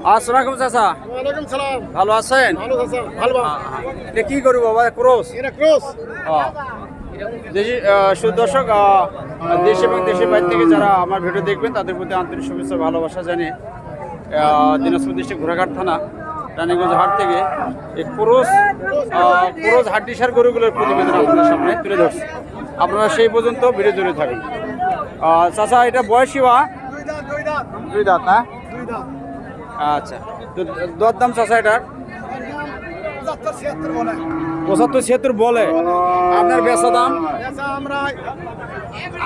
আসসালামু আলাইকুম চাচা। ওয়ালাইকুম সালাম। ভালো আছেন? ভালো আছেন? ভালো বাবা। এটা কি করবো বাবা? ক্রস। এটা ক্রস। দেশি সুদর্শক দেশ এবং দেশের বাইরে থেকে যারা আমার ভিডিও দেখবেন তাদের প্রতি আন্তরিক শুভেচ্ছা ভালোবাসা জানিয়ে দিনাজপুর ডিস্ট্রিক্ট ঘোড়াঘাট থানা রানীগঞ্জ হাট থেকে এই ক্রস হাড্ডিসার গরুগুলোর প্রতিবেদন আপনাদের সামনে তুলে ধরছি। আপনারা সেই পর্যন্ত ভিডিও জুড়ে থাকেন। চাচা এটা বয়সী বা দুই দাঁত না? আচ্ছা, তো দরদাম চাচা এটার 75-76 বলে। আপনার বেচা দাম আমরা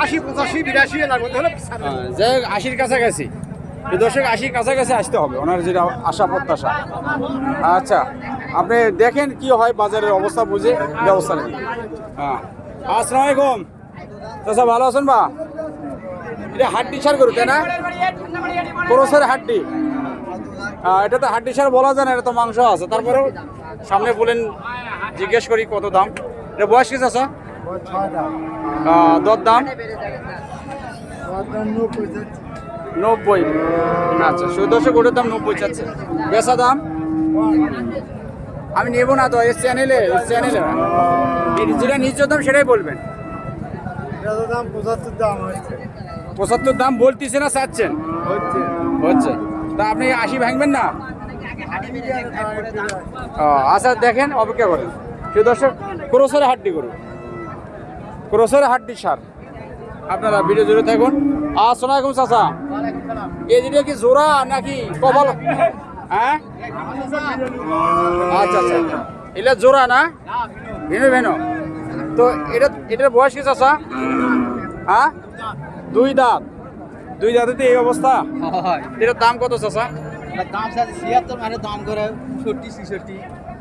80-85-82 এর মধ্যে হলে যে 80-র কাছাকাছি। দর্শক 80-র কাছাকাছি আসতে হবে ওনার যেটা আশা প্রত্যাশা। আচ্ছা, আপনি দেখেন কি হয়, বাজারের অবস্থা বুঝে ব্যবস্থা নেবেন। হ্যাঁ, আসসালামু আলাইকুম চাচা, ভালো আছেন বা? এটা হাড্ডি সার গরু তাই না? ক্রসের হাড্ডি। এটা তো হাড্ডি সার বলা যায় না, এটা তো মাংস আছে। তারপরেও সামনে বলেন, জিজ্ঞেস করি কত দাম। এটা বয়স কি চাচা? দর দাম 90। আচ্ছা, দর্শক ওটার দাম 90 চাচ্ছে। বেচা দাম আমি নেব না তো, এর চ্যানেলে যেটা নিজ দাম সেটাই বলবেন। 75 দাম বলতেছে না চাচ্ছেন? হচ্ছে। তা আপনি 80 ভাঙবেন না? আচ্ছা, দেখেন, অপেক্ষা করেন। দর্শক ক্রসের হাড্ডি করুন, ক্রসের হাড্ডি সার। আপনারা ভিডিও জুড়ে থাকুন। আসসালামু আলাইকুম চাচা, এই যেটা কি জোড়া নাকি কপাল? হ্যাঁ, আচ্ছা আচ্ছা, এটা জোড়া না? ভেনো ভেনো। তো এটার বয়স কি চাচা? হ্যাঁ, দুই দাঁত। দুই দাঁতে তো এই অবস্থা। এটার দাম কত চাচা? দাম 76, মানে দাম করে 70-66।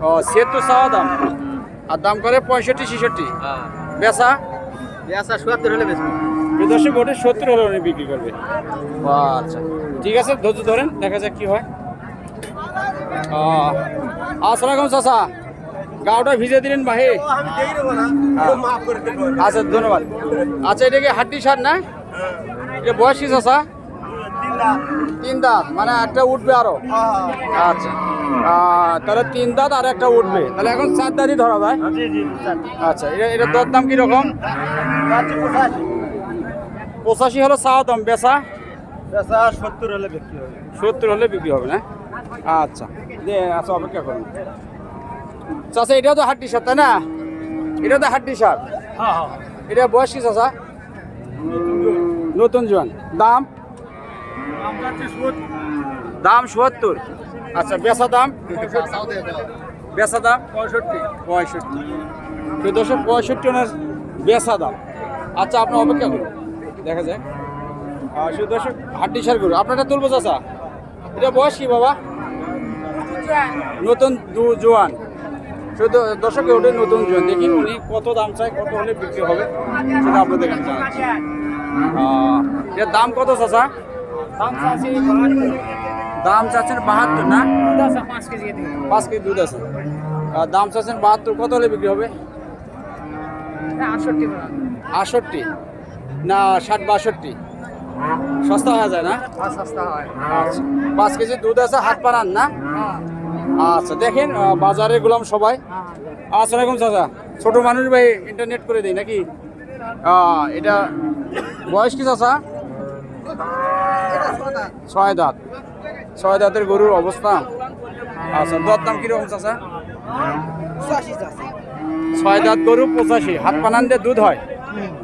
ও, 76 চাওয়া দাম, আর দাম করে 65-66। বেচা 70 হলে বেশি। দর্শক ওটা 70 হলে উনি বিক্রি করবে। আচ্ছা, ঠিক আছে, ধৈর্য ধরেন, দেখা যাক কি হয়। আসসালামু আলাইকুম চাচা, গাওটা ভিজে দিলেন ভাই? আচ্ছা, ধন্যবাদ। আচ্ছা, এটা কি হাড্ডি সার না? এটা বয়স কি চাচা? 3 দাঁত, মানে একটা উঠবে আরো। আচ্ছা, তাহলে 3 দাঁত আর একটা উঠবে, তাহলে এখন 4 দাঁতই ধরা যায়। আচ্ছা, এটার দর দাম কিরকম? 85 হলো চাওয়া দাম, বেচা 70 হলে বিক্রি হবে। 70 হলে বিক্রি হবে না? আচ্ছা, আচ্ছা, অপেক্ষা করুন। চাচা, এটাও তো হাড্ডি সার তাই না? এটা তো হাড্ডি সার। এটা বয়স কি চাচা? নতুন জোয়ান। দাম 70। আচ্ছা, বেচা দাম? বেচা দাম 65। 65 ওনার বেচা দাম। আচ্ছা, আপনার অপেক্ষা করুন, দেখা যাক। দর্শক হাড্ডি সার গরু আপনারটা তুলবো চাচা। এটা বয়স কি বাবা? নতুন জোয়ান। শুধু দর্শক ওটাই নতুন জোয়ান। দেখি উনি কত দাম চায়, কত হলে বিক্রি হবে সেটা আপনাদের জানাচ্ছি। এর দাম কত চাচা? দাম চাচ্ছেন 72 না? 5 কেজি দুধ আছে। দাম চাচ্ছেন 72, কত হলে বিক্রি হবে? 68 না 60-62? সস্তা হয়ে যায় না? সস্তা হয়। আচ্ছা, 5 কেজি দুধ আছে, হাত পানান না? আচ্ছা, দেখেন বাজারে গুলাম সবাই। আসসালামু আলাইকুম চাচা, ছোট মানুষ ভাই ইন্টারনেট করে দিই নাকি? এটা বয়স কি চাচা? 6 দাঁত। 6 দাঁতের গরুর অবস্থা। আচ্ছা, দর দাম কিরকম চাচা? 6 দাঁত গরু 85। হাত পানান দিয়ে দুধ হয়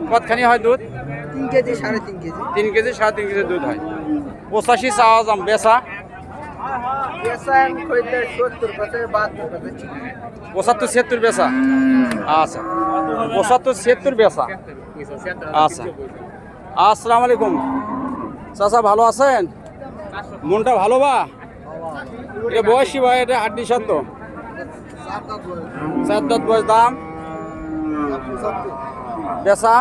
কতখানি হয় দুধ? 3 কেজি 3.5 কেজি। 3 কেজি 3.5 কেজি দুধ হয়। 85 চাওয়া দাম, বেচা 75-76 বেচা। আচ্ছা, 75-76 বেচা। আচ্ছা, আসসালামু আলাইকুম চাচা, ভালো আছেন? মনটা ভালো বা? এটা বয়সী ভাই, এটা হাড্ডি সার তো? 4 দাঁত বয়স। দাম বেচা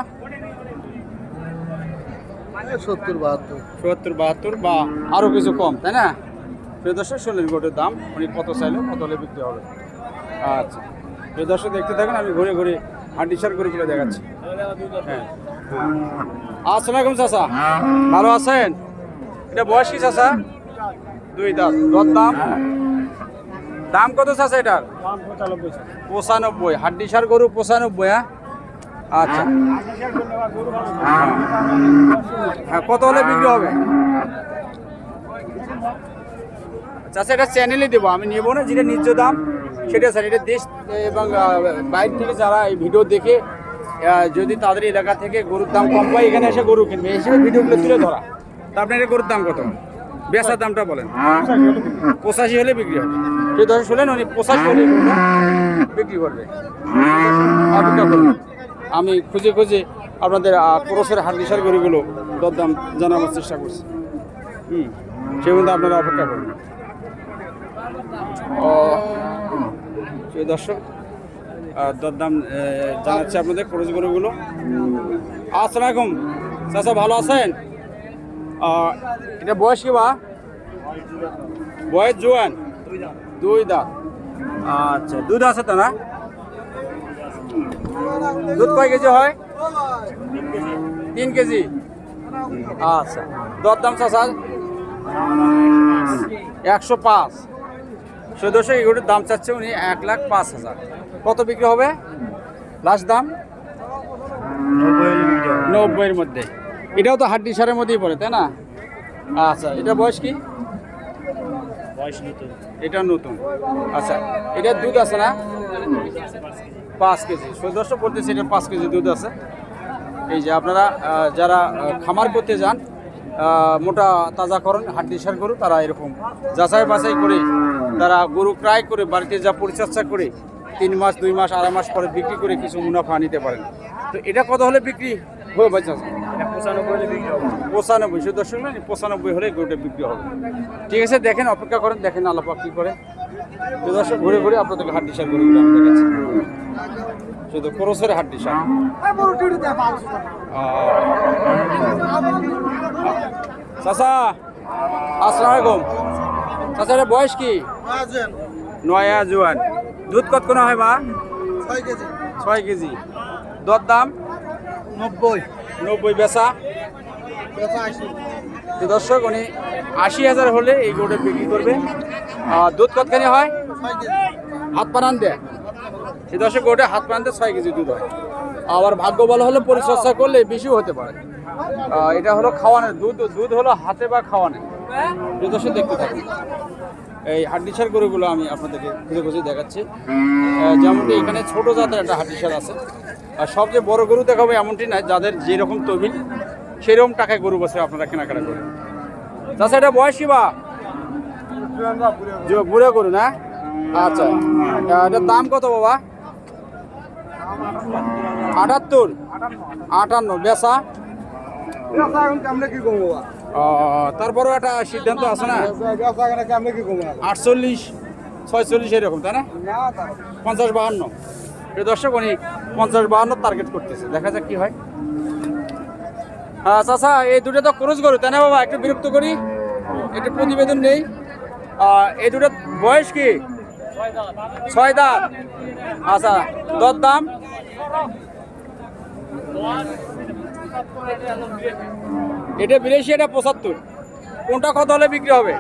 70-72 বা আরো কিছু কম, তাই না? দর্শক শুনলেন গোটের দাম, উনি কত চাইলো, কত হলে বিক্রি হবে। আচ্ছা, দর্শক দেখতে থাকুন, আমি ঘুরে ঘুরে হাড্ডি সার গরুগুলো দেখাচ্ছি। হ্যাঁ, আসসালামু আলাইকুম চাচা, ভালো আছেন? এটা বয়স কি চাচা? দুই দাঁত। দরদাম দাম কত চাচা এটার? দাম 95। 95। হাড্ডিসার গরু 95, হ্যাঁ? আচ্ছা, হ্যাঁ, কত হলে বিক্রি হবে? চাচা এটা চ্যানেলে দেবো, আমি নেবো না, যেটা ন্যায্য দাম সেটা স্যার। এটা দেশ এবং বাইরে থেকে যারা এই ভিডিও দেখে যদি তাদের এলাকা থেকে গরুর দাম কম পায়, এখানে এসে গরু কিনবে, এসে ভিডিওগুলো তুলে ধরা। তা আপনার এটা গরুর দাম কত? বেচার দামটা বলেন। 85 হলে বিক্রি হবে। সেই দশ শুনলেন, উনি 85 হলে গরুটা বিক্রি করবে। অপেক্ষা করুন, আমি খুঁজে খুঁজে আপনাদের ক্রসের হাড্ডিসার গরুগুলো দরদাম জানাবার চেষ্টা করছি। সেই মধ্যে আপনারা অপেক্ষা করুন। ও সেই দর্শক দরদাম জানাচ্ছে আপনাদের ক্রস গরুগুলো। আসসালামু আলাইকুম চাচা, ভালো আছেন? এটা বয়স কি বা? বয়স জোয়ান, দুই দাঁত। আচ্ছা, দুধ আছে তো না? দুধ কয় কেজি হয়? 3 কেজি। আচ্ছা, দরদাম চাচা 105। সদস্য এগুলোর দাম চাচ্ছে উনি 1,05,000। কত বিক্রি হবে লাস্ট দাম? 90-এর মধ্যে। এটাও তো হাড্ডি সারের মধ্যেই পড়ে, তাই না? আচ্ছা, এটা বয়স কি? এটা নতুন। আচ্ছা, এটা দুধ আছে না? 5 কেজি। সদস্য বলতেছে এটা 5 কেজি দুধ আছে। এই যে আপনারা যারা খামার করতে যান, মোটা তাজাকরণ হাড্ডিসার গরু, তারা এরকম যাচাই বাছাই করে তারা গরু ক্রয় করে বাড়িতে যা পরিচর্যা করে 3 মাস 2 মাস 2.5 মাস পরে বিক্রি করে কিছু মুনাফা নিতে পারেন। তো এটা কত হলে বিক্রি হবে বাচ্চা? 95 হলে বিক্রি হবে। 95। শুধু দর্শক না, 95 হলে গরুটা বিক্রি হবে। ঠিক আছে, দেখেন, অপেক্ষা করেন, দেখেন আল্লাহ পাক কি করে। তো দর্শক ঘুরে ঘুরে আপনাদেরকে হাড্ডিসার গরুগুলো আমি দেখাচ্ছি, শুধু ক্রসের হাড্ডিসার। চাচা আসসালামু আলাইকুম। চাচা এটা বয়স কি? নয়া জোয়ান। দুধ কত কোনা হয় বা? 6 কেজি। 6 কেজি। দরদাম 90। বেচা? 80। তো দর্শক উনি 80,000 হলে এই গরুটা বিক্রি করবে। দুধ কতখানি হয়? 6 কেজি। হাত পানান দেয়। সেই দর্শক গরুটা হাত পানান দেয় 6 কেজি দুধ হয়। আবার ভাগ্য ভালো হলে পরিচর্যা করলে বেশিও হতে পারে। এটা হলো খাওয়ানোর দুধ, দুধ হলো হাতে বা খাওয়ানো। এই দর্শক দেখতে থাকুন, এই হাড্ডিসার গরুগুলো আমি আপনাদেরকে খুঁজে খুঁজে দেখাচ্ছি। যেমনটি এখানে ছোট জাতের একটা হাড্ডিসার আছে। আর সবচেয়ে বড় গরু দেখাবো এমনটি নয়, যাদের যেরকম তহবিল সেরকম টাকায় গরু বসে আপনারা কেনাকাটা করেন। তাছাড়া এটা বয়স কি বা? বুড়ো গরু না? আচ্ছা, এটার দাম কত বাবা? 78। 58। বেচা? তারপরেও একটা সিদ্ধান্ত আছে না? 48 46 এরকম, তাই না? 50-52। এই দর্শক উনি 50-52 টার্গেট করতেছে, দেখা যাক কি হয়। চাচা এই দুটো তো ক্রস গরু, তাই না বাবা? একটু বিরক্ত করি, একটু প্রতিবেদন নেই। এই দুটো বয়স কি? 6 দাঁত। আচ্ছা, দরদাম? এটা 82, এটা 75। কোনটা কত হলে বিক্রি হবে?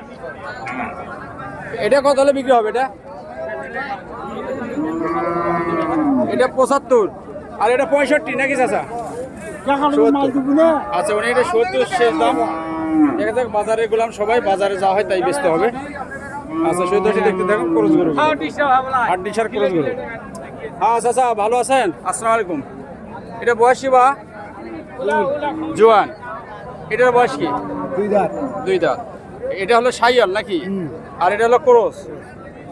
এটা কত হলে বিক্রি হবে? এটা 75 আর এটা 65 নাকি চাচা? 70। আচ্ছা, উনি এটা 70 শেষ দাম। দেখা যাক, বাজারে গুলাম সবাই বাজারে যা হয় তাই বেচতে হবে। আচ্ছা, সেই দশে দেখতে থাকুন ক্রস গরু, হাড্ডিসার ক্রস গরু। হ্যাঁ চাচা, ভালো আছেন? আসসালামু আলাইকুম। এটা বয়স কি বা? জোয়ান। এটার বয়স কি? 2 দাঁত। 2 দাঁত। এটা হলো সাইয়াল নাকি? আর এটা হলো ক্রস।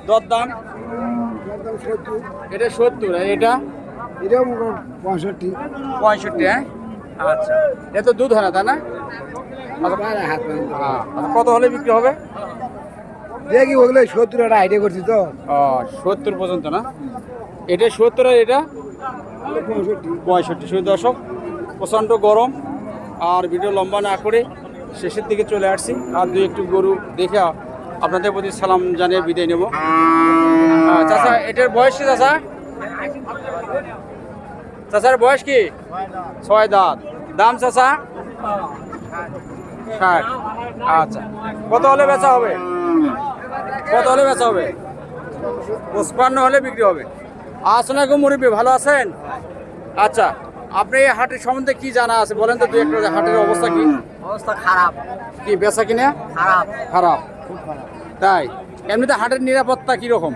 দরদাম? এটা 70 আর এটা? এটাও 65। 65, হ্যাঁ? আচ্ছা, এটা তো দুধ হয় না, তাই না? হাত হ্যাঁ, কত হলে বিক্রি হবে? দেখি ওগুলো 70 একটা আইডিয়া করছি তো। 70 পর্যন্ত না? এটা 70 আর এটা 65। শুধু দর্শক, প্রচণ্ড গরম, আর ভিডিও লম্বা না করে শেষের দিকে চলে আসছি। আর 2-1 গরু দেখে আপনাদের প্রতি সালাম জানিয়ে বিদায় নেব। চাচা এটার বয়স কি চাচা? চাচার বয়স কি? 6 দাঁত। দাম চাচা? 60। আচ্ছা, কত হলে বেচা হবে? কত হলে বেচা হবে? 55 হলে বিক্রি হবে। আসসালামু আলাইকুম মুরব্বী, ভালো আছেন? আচ্ছা, আপনি এই হাটের সম্বন্ধে কি জানা আছে বলেন তো, দুই একটা হাটের অবস্থা কি? অবস্থা খারাপ। কি বেচা কিনা খারাপ। খারাপ? তাই? এমনিতে হাটের নিরাপত্তা কি রকম?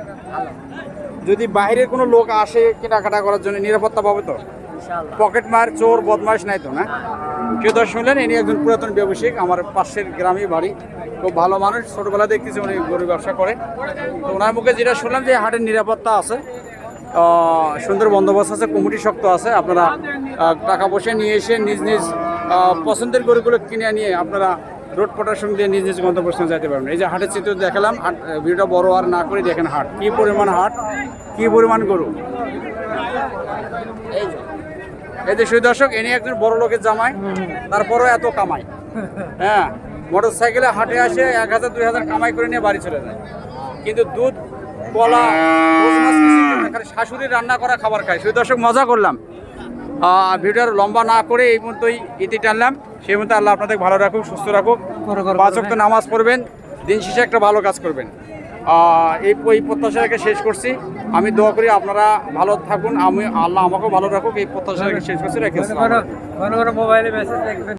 যদি বাইরের কোনো লোক আসে কেনাকাটা করার জন্য নিরাপত্তা পাবে তো? ইনশাআল্লাহ। পকেট মার, চোর বদমাশ নাই তো? না, কেউ দর্শক শুনলেন, ইনি একজন পুরাতন ব্যবসায়িক, আমার পাশের গ্রামে বাড়ি। খুব ভালো মানুষ, ছোটবেলা দেখতেছি উনি গরু ব্যবসা করে। তো ওনার মুখে যেটা শুনলাম যে হাটের নিরাপত্তা আছে, সুন্দর বন্দোবস্ত আছে, কমিটি শক্ত আছে। আপনারা টাকা পয়সা নিয়ে এসে নিজ নিজ পছন্দের গরুগুলো কিনে নিয়ে আপনারা রোড প্রোটেকশন দিয়ে নিজ নিজ গন্তব্যস্থানে যেতে পারবেন। এই যে হাটের চিত্র দেখালাম, ভিডিওটা বড় আর না করে দেখেন হাট কি পরিমাণ, হাট কি পরিমাণ গরু। এই যে সুই দর্শক, এনে একজন বড় লোকের জামাই, তারপরও এত কামাই। হ্যাঁ, মোটর সাইকেলে হাটে আসে 1000 2000 কামাই করে নিয়ে বাড়ি চলে যায়, কিন্তু দুধ, কলা, রোজ মাছ কিছুই খায় না, খালি শাশুড়ির রান্না করা খাবার খায়। সুই দর্শক, মজা করলাম, ভিডিওর লম্বা না করে এই মতোই ইতি টানলাম। সেই মতো আল্লাহ আপনাদের ভালো রাখুক, সুস্থ রাখুক, 5 ওয়াক্ত নামাজ পড়বেন, দিন শেষে একটা ভালো কাজ করবেন। এই প্রত্যাশা রেখে শেষ করছি। আমি দোয়া করি আপনারা ভালো থাকুন, আমি আল্লাহ আমাকেও ভালো রাখুক, এই প্রত্যাশা রেখে শেষ করছি। রেখেছি মোবাইলে মেসেজ দেখবেন।